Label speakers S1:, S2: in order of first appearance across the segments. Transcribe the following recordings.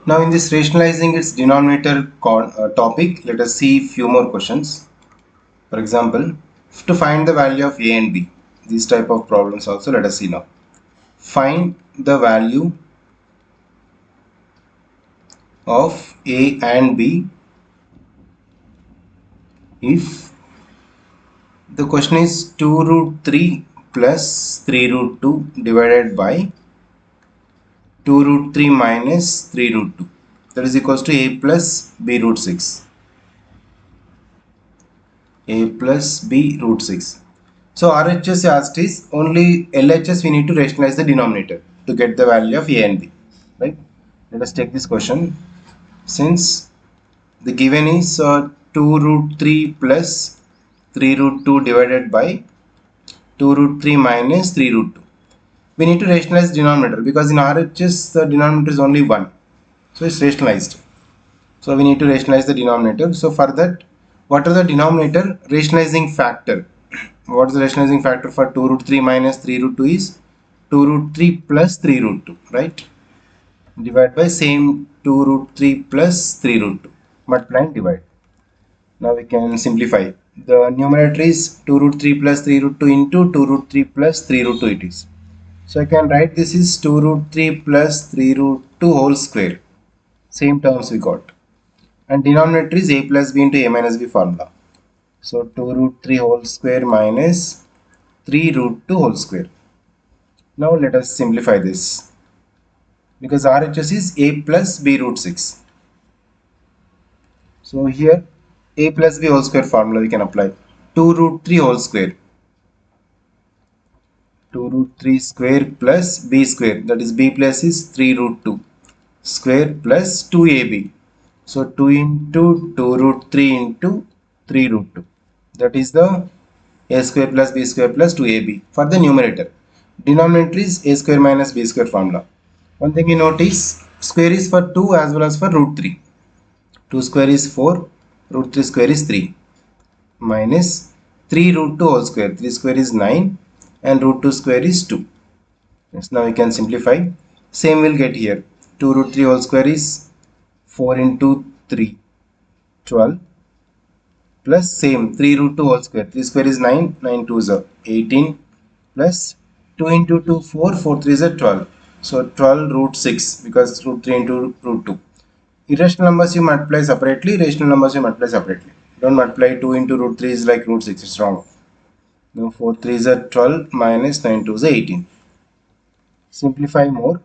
S1: Now in this rationalizing its denominator topic, let us see few more questions. For example, to find the value of a and b, these type of problems also let us see now. Find the value of a and b if the question is 2 root 3 plus 3 root 2 divided by 2 root 3 minus 3 root 2, that is equals to a plus b root 6. A plus b root 6. So RHS asked is only LHS we need to rationalize the denominator to get the value of a and b, right? Let us take this question. Since the given is 2 root 3 plus 3 root 2 divided by 2 root 3 minus 3 root 2, we need to rationalize denominator because in RHS the denominator is only 1, so it's rationalized. So we need to rationalize the denominator. So for that, what are the denominator rationalizing factor? What is the rationalizing factor for 2 root 3 minus 3 root 2 is 2 root 3 plus 3 root 2, right? Divide by same 2 root 3 plus 3 root 2. Multiply and divide. Now we can simplify. The numerator is 2 root 3 plus 3 root 2 into 2 root 3 plus 3 root 2 it is. So I can write this is 2 root 3 plus 3 root 2 whole square. Same terms we got. And denominator is a plus b into a minus b formula. So 2 root 3 whole square minus 3 root 2 whole square. Now let us simplify this because RHS is a plus b root 6. So here a plus b whole square formula we can apply. 2 root 3 whole square. 2 root 3 square plus b square, that is b plus is 3 root 2 square plus 2ab. So 2 into 2 root 3 into 3 root 2, that is the a square plus b square plus 2ab for the numerator. Denominator is a square minus b square formula. One thing you notice, square is for 2 as well as for root 3. 2 square is 4, root 3 square is 3, minus 3 root 2 whole square, 3 square is 9 and root 2 square is 2. Yes, now we can simplify. Same will get here. 2 root 3 whole square is 4 into 3, 12, plus same 3 root 2 whole square, 3 square is 9, 9 2 is 18, plus 2 into 2 4, 4 3 is 12. So 12 root 6 because root 3 into root 2. Irrational numbers you multiply separately, rational numbers you multiply separately. Don't multiply 2 into root 3 is like root 6, it's wrong. Now 4 3 is 12 minus 9 2 is 18. Simplify more.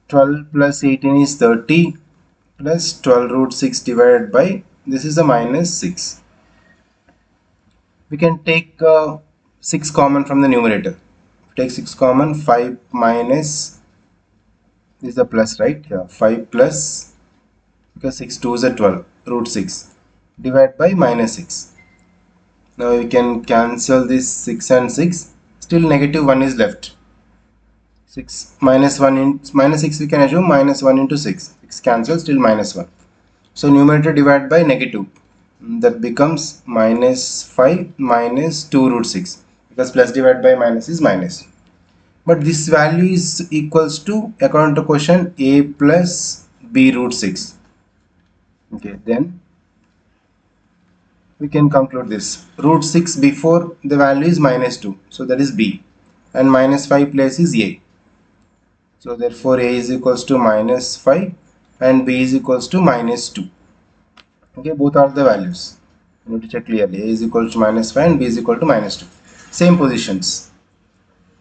S1: 12 plus 18 is 30 plus 12 root 6 divided by, this is a minus 6. We can take 6 common from the numerator. Take 6 common, 5 minus, this is a plus, right? Yeah, 5 plus, because 6 2 is a 12, root 6 divided by minus 6. Now we can cancel this 6 and 6, still negative 1 is left. 6 minus 1 in minus 6 we can assume minus 1 into 6, 6 cancels, still minus 1. So numerator divided by negative, that becomes minus 5 minus 2 root 6 because plus divided by minus is minus. But this value is equals to, according to question, a plus b root 6. Okay, then we can conclude this. Root 6 before the value is minus 2, so that is b, and minus 5 place is a. So therefore a is equals to minus 5 and b is equals to minus 2. Okay, both are the values. You need to check clearly. A is equal to minus 5 and b is equal to minus 2. Same positions.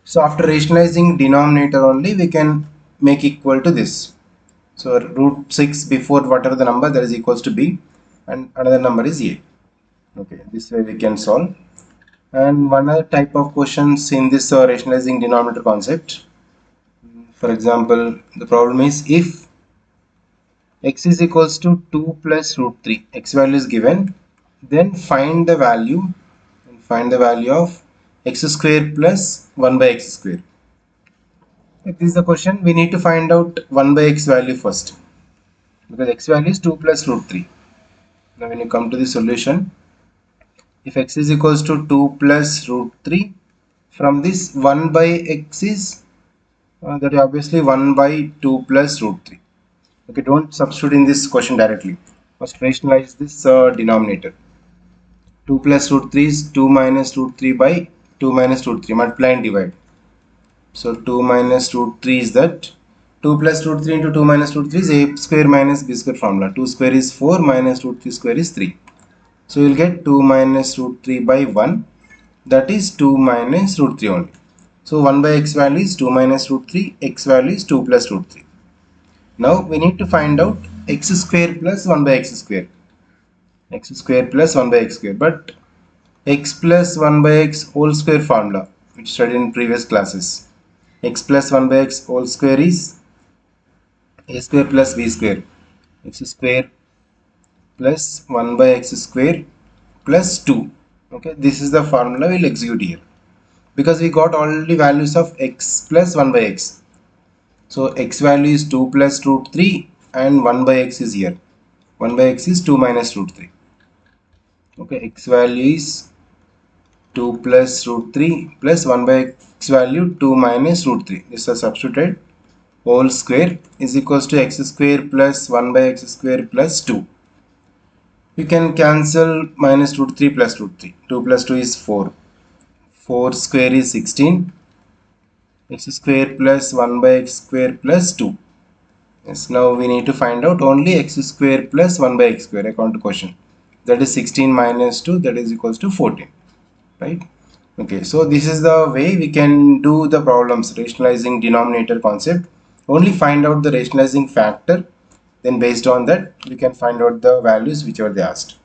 S1: So after rationalizing denominator only, we can make equal to this. So root 6 before whatever the number, that is equals to b, and another number is a. Okay, this way we can solve. And one other type of questions in this rationalizing denominator concept. For example, the problem is if x is equals to 2 plus root 3, x value is given, then find the value of x square plus 1 by x square. If this is the question, we need to find out 1 by x value first because x value is 2 plus root 3. Now when you come to the solution, if x is equals to 2 plus root 3, from this 1 by x is that is obviously 1 by 2 plus root 3. Okay, don't substitute in this question directly. First rationalize this denominator. 2 plus root 3 is 2 minus root 3 by 2 minus root 3. Multiply and divide. So 2 minus root 3 is that. 2 plus root 3 into 2 minus root 3 is a square minus b square formula. 2 square is 4 minus root 3 square is 3. So you will get 2 minus root 3 by 1, that is 2 minus root 3 only. So 1 by x value is 2 minus root 3, x value is 2 plus root 3. Now we need to find out x square plus 1 by x square. X square plus 1 by x square, but x plus 1 by x whole square formula which studied in previous classes. X plus 1 by x whole square is a square plus b square. X square plus 1 by x square plus 2. Okay, this is the formula we'll execute here because we got already values of x plus 1 by x. So x value is 2 plus root 3 and 1 by x is here. 1 by x is 2 minus root 3. Okay, x value is 2 plus root 3 plus 1 by x value 2 minus root 3. This is substituted. Whole square is equals to x square plus 1 by x square plus 2. You can cancel minus root 3 plus root 3. 2 plus 2 is 4. 4 square is 16. X square plus 1 by x square plus 2. Yes, now we need to find out only x square plus 1 by x square according to question. That is 16 minus 2, that is equals to 14. Right? Okay, so this is the way we can do the problems rationalizing denominator concept. Only find out the rationalizing factor, then based on that we can find out the values whichever they asked.